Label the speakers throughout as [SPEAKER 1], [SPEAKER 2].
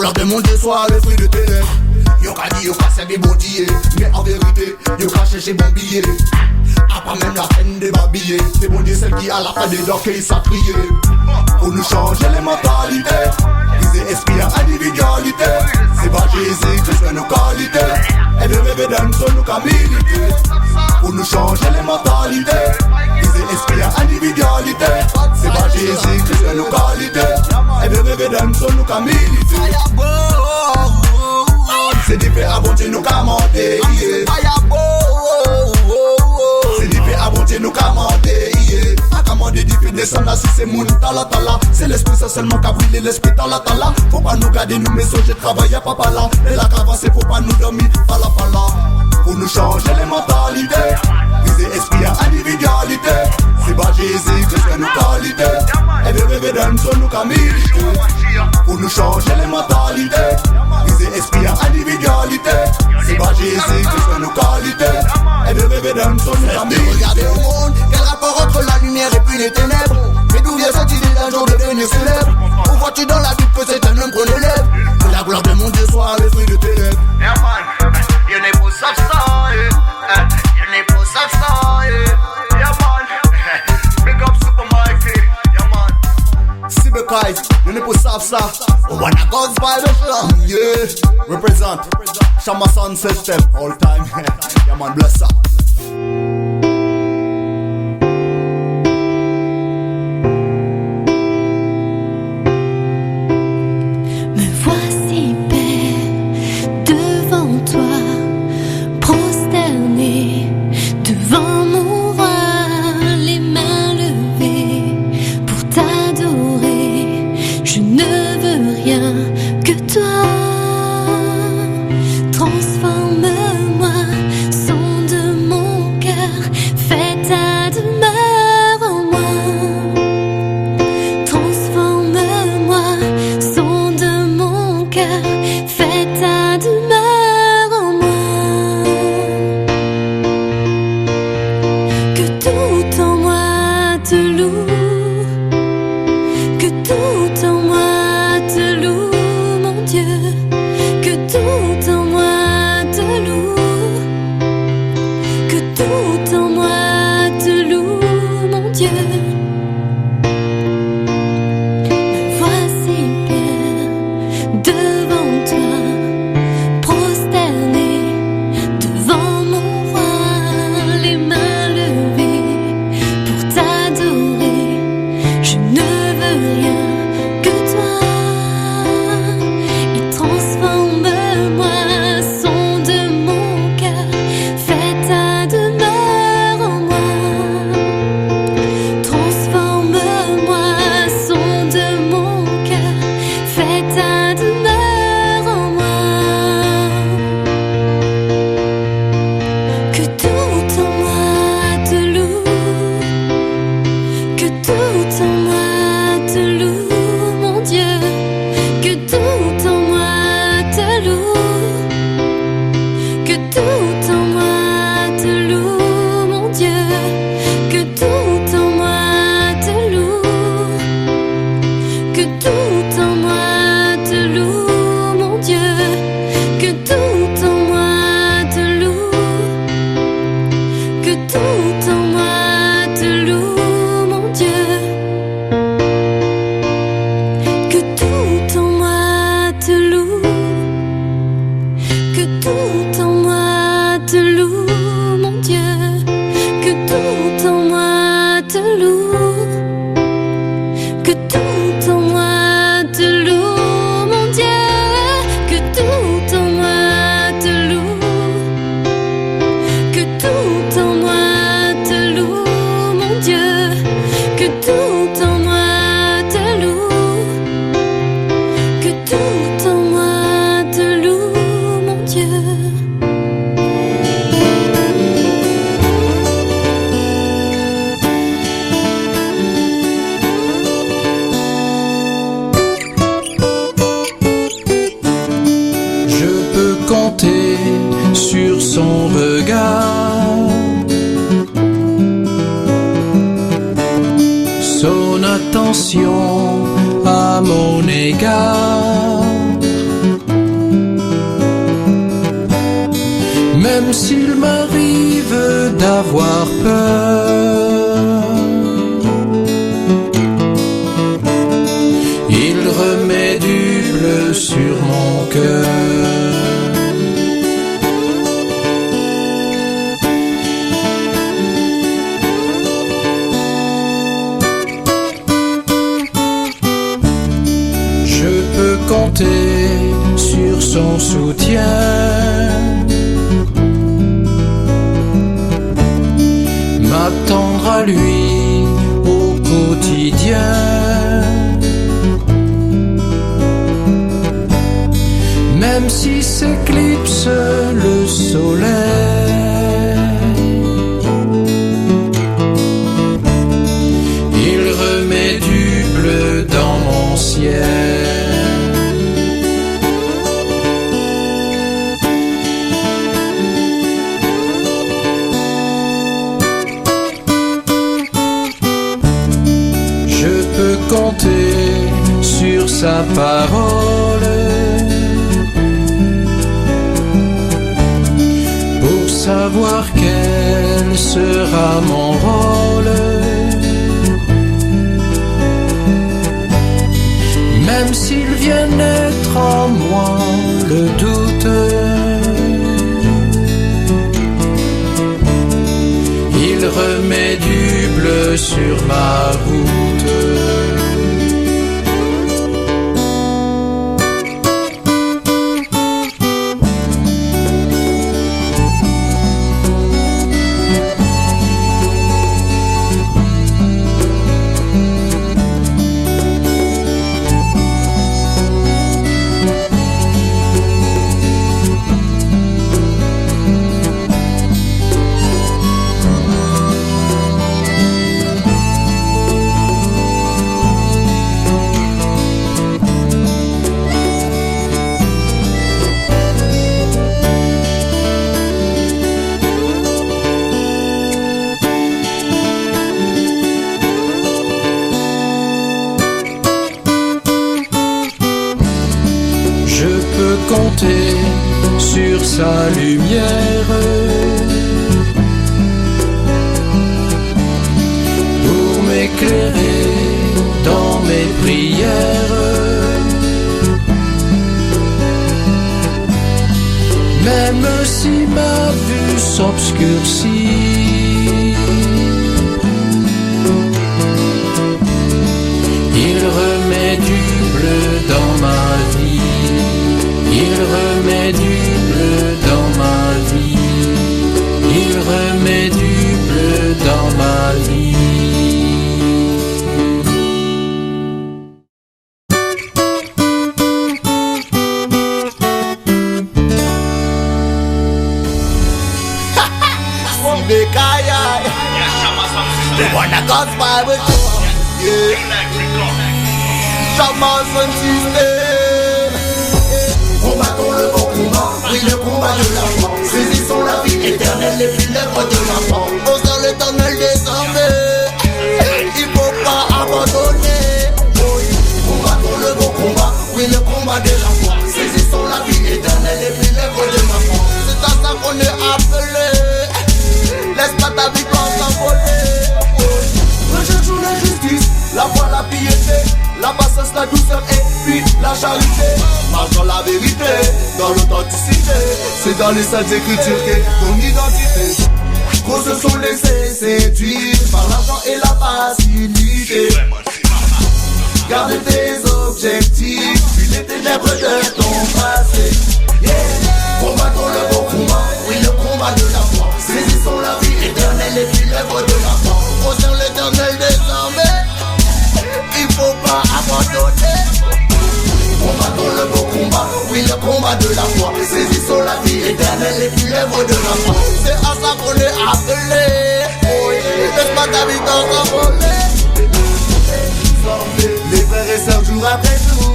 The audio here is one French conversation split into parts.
[SPEAKER 1] couleur de mon Dieu soit le fruit de tes lèvres. Yo ka dit, yo ka servi bon Dieu, mais en vérité, yo ka cherché bon billet. A pas même la peine de babiller. C'est bon Dieu celle qui a la fin des dents qui s'a crié. Pour nous changer les mentalités, briser esprit à individualité. C'est pas Jésus-Christ que nos qualités. Et de rêver d'un seul nous qu'à militer. Pour nous changer les mentalités, briser esprit à individualité. C'est pas Jésus-Christ que nos qualités. Et de rêver d'un seul nous qu'à militer. C'est d'y faire abonder nous qu'à monter. C'est d'y faire abonder nous qu'à monter. A commander d'y faire descendre si c'est mon tala tala. C'est l'esprit ça seulement qu'à brûler l'esprit tala tala. Faut pas nous garder nous maisons, j'ai travaillé à papa là. Et la cavasse faut pas nous dormir, fala fala. Pour nous changer les mentalités, briser esprit à individualité. C'est pas Jésus-Christ que nos qualités. Et de rêver d'un seul nous qu'à militer. Pour nous changer les mentalités, briser esprit à individualité. C'est pas Jésus-Christ que nos qualités. Et de rêver d'un seul nous qu'à militer. Regardez au monde, quel rapport entre la lumière et puis les ténèbres. Mais d'où vient cette idée d'un jour de devenir célèbre? Où vois-tu dans la Bible que c'est un homme qu'on élève? Que la gloire de mon Dieu soit le fruit de tes lèvres.
[SPEAKER 2] Yeah man, you n'est pas ça, you n'est pas ça, yeah man. Big up Super Mikey, yeah man.
[SPEAKER 1] Cyberkite, you n'est pas ça. When I goes by the shop, yeah. Represent, Shama Sound System, all time. Yeah man, bless up.
[SPEAKER 3] Devant mon roi, les mains levées pour t'adorer, je ne veux rien que toi. Transforme-moi, sonde mon cœur, fais ta demeure en moi. Transforme-moi, sonde mon cœur, fais ta demeure en moi. Tout en moi te loue, que tout en moi te loue.
[SPEAKER 4] Même s'il m'arrive d'avoir peur, il remet du bleu sur mon cœur. Je peux compter sur son soutien, m'attendre à lui au quotidien. Même si s'éclipse le soleil, il remet du bleu dans mon ciel. Compter sur sa parole pour savoir quel sera mon rôle. Même s'il vient naître en moi le doute, il remet du bleu sur ma route. Compter sur sa lumière pour m'éclairer dans mes prières. Même si ma vue s'obscurcit, il remet du bleu dans ma vie. Il remet du bleu dans ma vie. Il remet du bleu dans ma vie.
[SPEAKER 1] The one that goes by with you. Shaman system. Combattons le bon combat, oui le combat de la foi. Saisissons la vie éternelle et puis l'œuvre de la foi. Au sein l'éternel des armées, il faut pas abandonner. Combattons le bon combat, oui le combat de la foi. Saisissons la vie éternelle et puis l'œuvre de la foi. C'est à ça qu'on est appelé. Laisse pas ta vie s'envoler. Recherchons la justice, la foi, la piété, la patience, la douceur et puis la charité. Marche dans la vérité, dans l'authenticité. C'est dans les saintes écritures qu'est ton identité. Gros se sont laissés séduire par l'argent et la facilité. Garde tes objectifs, puis les ténèbres de ton passé. Combattons le bon combat, oui le combat de la foi. Saisissons la vie éternelle et puis l'œuvre de la foi. Au sein l'éternel des armées, il faut pas abandonner. Combattons le beau combat, oui le combat de la foi. Saisissons la vie éternelle et puis l'œuvre de la foi. C'est à ça qu'on est appelé. Laisse pas ta vie t'envoler. Les frères et sœurs jour après jour,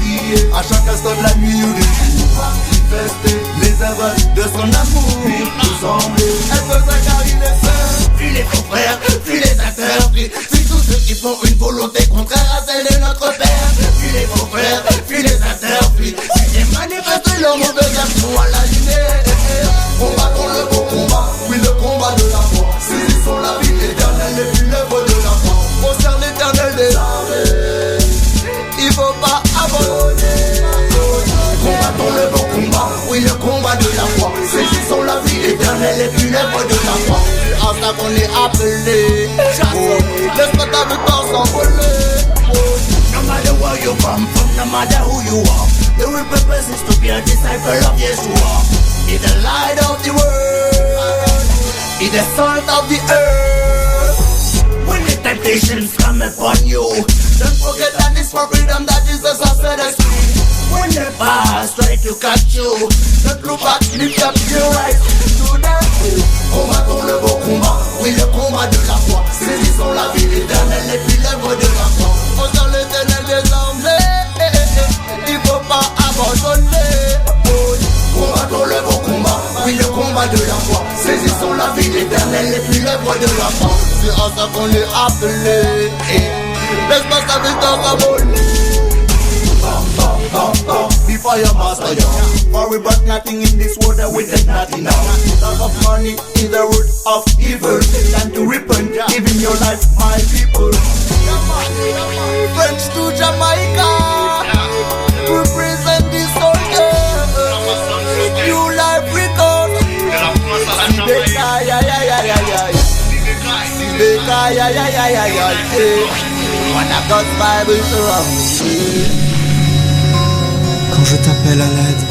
[SPEAKER 1] prier à chaque instant de la nuit ou du jour. Manifester les œuvres de son amour. Nous sembler être car il est seul. Puis les faux frères, puis les acteurs, puis tous ceux qui font une volonté contraire à celle de notre Père. Puis les faux frères, puis les acteurs, puis les manifestent leur mauvais amour à la lumière. On va ça qu'on est appelé. Laisse-moi ta victoire s'envoler.
[SPEAKER 5] No matter where you come from, no matter who you are, the real purpose is to be a disciple of Yeshua.
[SPEAKER 1] He's the light of the world. He's the salt of the earth.
[SPEAKER 5] When the temptations come upon you,
[SPEAKER 1] Don't forget that it's for freedom that Jesus has set us free.
[SPEAKER 5] when the past try to catch you,
[SPEAKER 1] Don't look back, lift up your eyes to the hill. Combattons le beau combat, oui le combat de la foi. Saisissons la vie éternelle et puis l'œuvre de la foi. On sent l'éternel désormais, il faut pas abandonner. Combattons le beau combat, oui le combat de la foi. Saisissons la vie éternelle et puis l'œuvre de la foi. C'est à ça qu'on est appelé. Laisse-moi sa victoire s'envoler. Be fire master, yo. For we brought nothing in this world that we take nothing now. Love of money is the root of evil. Time to repent, giving your life, my people. French to Jamaica, represent the soldier. New life record. Sibeka, ya ya ya ya ya. Sibeka, ya ya ya ya ya. When I got Bible surround.
[SPEAKER 6] Quand je t'appelle à l'aide,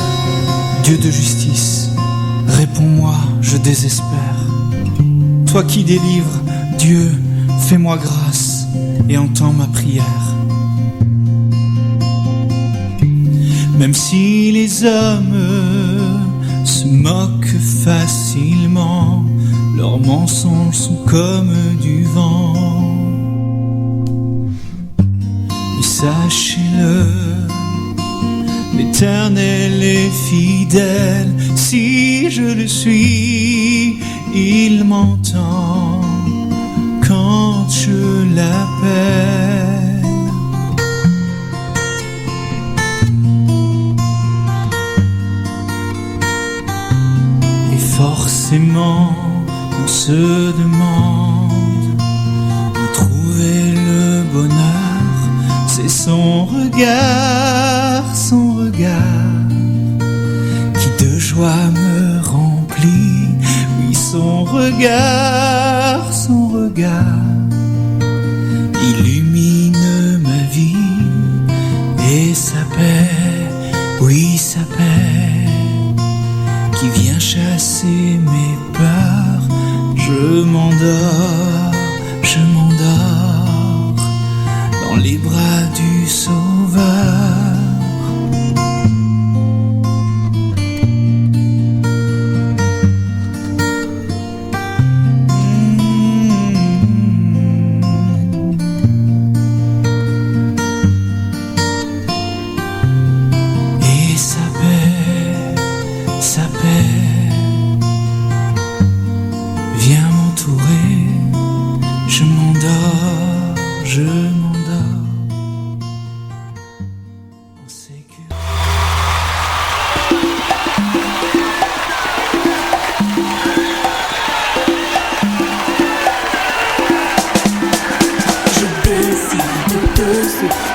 [SPEAKER 6] Dieu de justice, réponds-moi, je désespère. Toi qui délivres, Dieu, fais-moi grâce et entends ma prière. Même si les hommes se moquent facilement, leurs mensonges sont comme du vent. Mais sachez-le, l'Éternel est fidèle, si je le suis, il m'entend quand je l'appelle. Et forcément, on se demande où trouver le bonheur, c'est son regard qui de joie me remplit. Oui, son regard illumine ma vie. Et sa paix, oui, sa paix qui vient chasser mes peurs. Je m'endors dans les bras du Sauveur.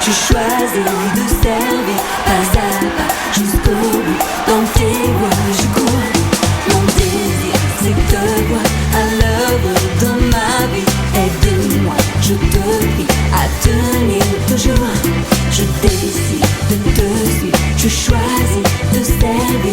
[SPEAKER 7] Je choisis de servir pas à pas jusqu'au bout. Dans tes voies je cours. Mon désir c'est de te voir à l'œuvre dans ma vie. Aide-moi, je te prie à tenir toujours. Je décide de te suivre. Je choisis de servir